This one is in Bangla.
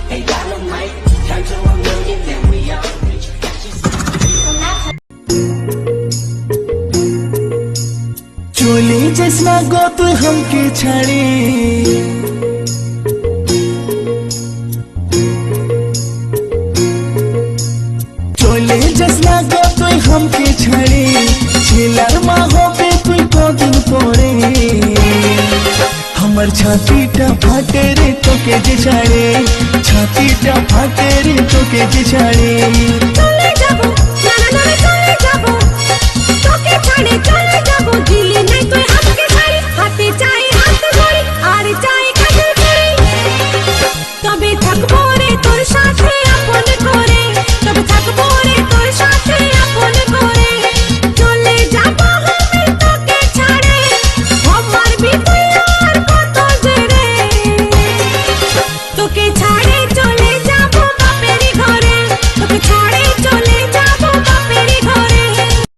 A dynamite turn to a million, then we all rich. চলে যাস না গো তুই हमके ছাড়ে চলে যাস না গো তুই हमके ছাড়ে ছেলার মা হবে তুই কদিন পরে আমার ছাতিটা ফাটে রে তোকে যে ছাড়ে ছাতিটা ফাটে রে তোকে যে ছাড়ে চলে যাব না চলে যাব তোকে ছাড়ে চলে যাব দিলি নাই তুই আমাকে ছাড়ি হাতে চাই হাত ধরি আর চাই কাছে ধরি তবে থাকবো রে তোর সাথে আপন করে তবে থাকবো রে তোর সাথে আপন করে চলে যাব আমি তোকে ছাড়ে আমার বিপদ আর কত জেরে তোকে ছাড়ে